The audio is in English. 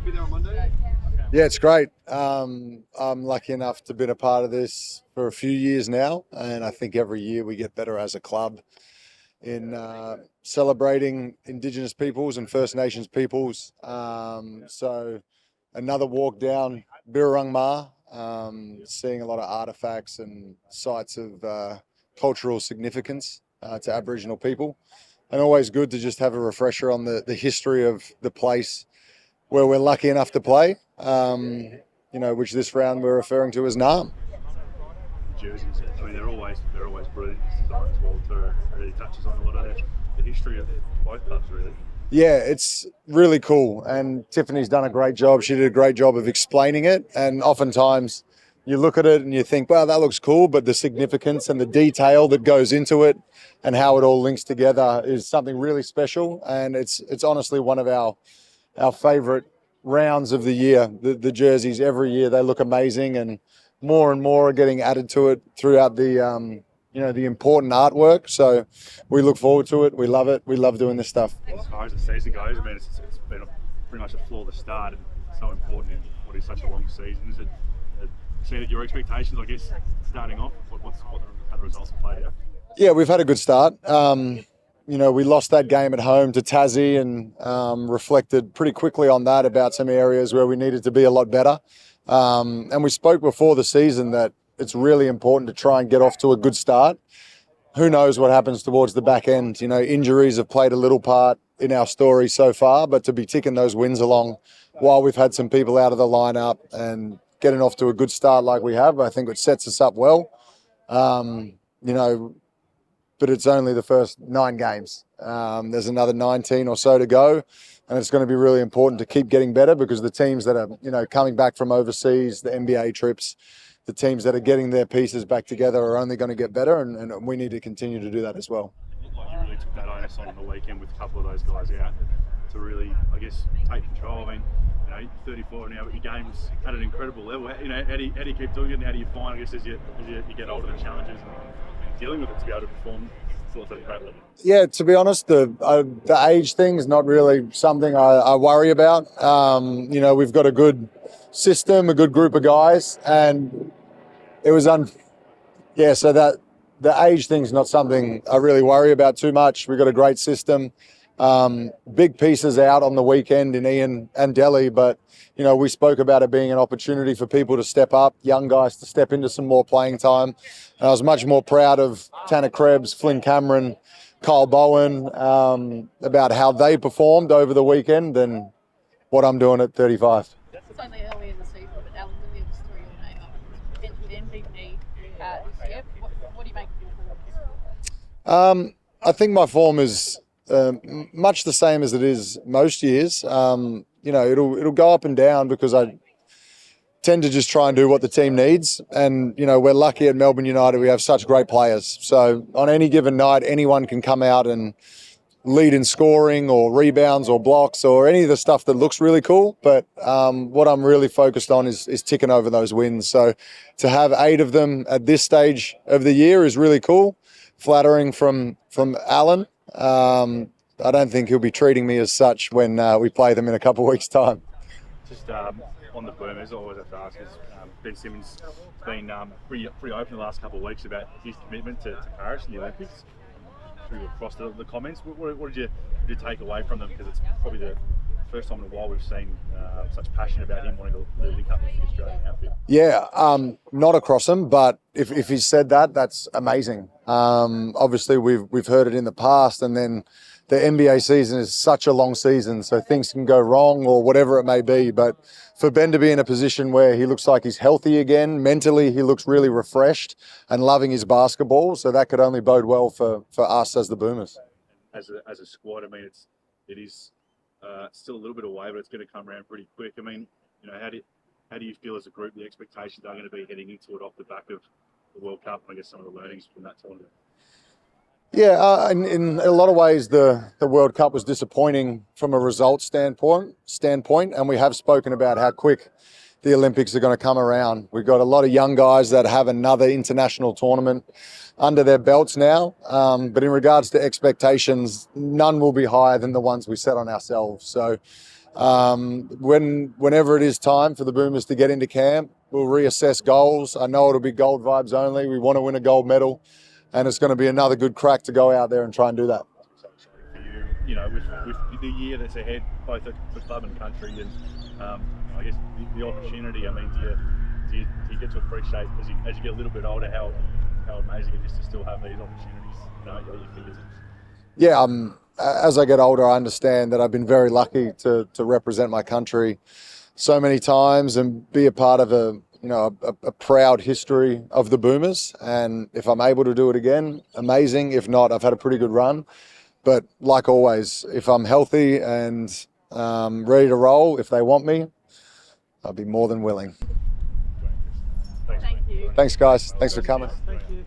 be there on Monday? Yeah, it's great. I'm lucky enough to be a part of this for a few years now, and I think every year we get better as a club in celebrating Indigenous peoples and First Nations peoples. So another walk down Birrarung Ma, seeing a lot of artifacts and sites of cultural significance to Aboriginal people, and always good to just have a refresher on the history of the place where we're lucky enough to play, which this round we're referring to as Naarm. Jerseys, I mean, they're always brilliant design as well too. It really touches on a lot of the history of both clubs, really. Yeah, it's really cool, and Tiffany's done a great job. She did a great job of explaining it, and oftentimes you look at it and you think, wow, that looks cool, but the significance and the detail that goes into it and how it all links together is something really special, and it's honestly one of our favourite rounds of the year. The jerseys every year, they look amazing, and more are getting added to it throughout the the important artwork. So we look forward to it. We love it. We love doing this stuff. As far as the season goes, I mean, it's been pretty much a flawless start, and so important in what is such a long season. Is it exceeded your expectations, I guess, starting off? What the results have played out? Yeah, we've had a good start. We lost that game at home to Tassie, and reflected pretty quickly on that about some areas where we needed to be a lot better. And we spoke before the season that it's really important to try and get off to a good start. Who knows what happens towards the back end? Injuries have played a little part in our story so far, but to be ticking those wins along while we've had some people out of the lineup and getting off to a good start like we have, I think it sets us up well. But it's only the first 9 games. There's another 19 or so to go, and it's going to be really important to keep getting better, because the teams that are, coming back from overseas, the NBA trips, the teams that are getting their pieces back together are only going to get better, and we need to continue to do that as well. It looked like you really took that onus on the weekend with a couple of those guys out to really, I guess, take control. I mean, 34 now, but your game's at an incredible level. How do you keep doing it, and how do you find, I guess, as you get older, the challenges and dealing with it to be able to perform still at a great level? Yeah, to be honest, the age thing is not really something I worry about. We've got a good system, a good group of guys, and it was so that the age thing's not something I really worry about too much. We've got a great system. Big pieces out on the weekend in Ian and Delhi, but we spoke about it being an opportunity for people to step up, young guys to step into some more playing time. And I was much more proud of Tanner Krebs, Flynn Cameron, Kyle Bowen, about how they performed over the weekend than what I'm doing at 35. It's only early in the season, but Alan Williams threw your name up with MVP this year. What do you make of your form? I think my form is much the same as it is most years. It'll go up and down because I tend to just try and do what the team needs. And, we're lucky at Melbourne United, we have such great players. So on any given night, anyone can come out and lead in scoring or rebounds or blocks or any of the stuff that looks really cool. But what I'm really focused on is ticking over those wins. So to have 8 of them at this stage of the year is really cool. Flattering from Alan. I don't think he'll be treating me as such when we play them in a couple of weeks' time. Just on the Boomers, I always have to ask, Ben Simmons has been pretty open the last couple of weeks about his commitment to Paris and the Olympics. Through across the comments, what did you take away from them? Because it's probably the first time in a while we've seen such passion about him wanting to link up with the Australian outfit. Yeah, not across them, but if he said that, that's amazing. Obviously, we've heard it in the past, and then the NBA season is such a long season, so things can go wrong or whatever it may be. But for Ben to be in a position where he looks like he's healthy again, mentally he looks really refreshed and loving his basketball, so that could only bode well for us as the Boomers. As a squad, I mean, it is still a little bit away, but it's going to come around pretty quick. I mean, how do you feel as a group the expectations are going to be heading into it off the back of the World Cup and I guess some of the learnings from that tournament? Yeah, in a lot of ways, the World Cup was disappointing from a results standpoint, and we have spoken about how quick the Olympics are going to come around. We've got a lot of young guys that have another international tournament under their belts now, but in regards to expectations, none will be higher than the ones we set on ourselves. So Whenever it is time for the Boomers to get into camp, we'll reassess goals. I know it'll be gold vibes only. We want to win a gold medal, and it's going to be another good crack to go out there and try and do that. For you, with the year that's ahead, both for club and country, and I guess the opportunity. I mean, do you get to appreciate as you get a little bit older how amazing it is to still have these opportunities at your fingertips? Yeah, as I get older, I understand that I've been very lucky to represent my country so many times and be a part of a proud history of the Boomers. And if I'm able to do it again, amazing. If not, I've had a pretty good run. But like always, if I'm healthy and ready to roll, if they want me, I'll be more than willing. Thanks, Thank you. Thanks, guys. Thanks for coming. Thank you.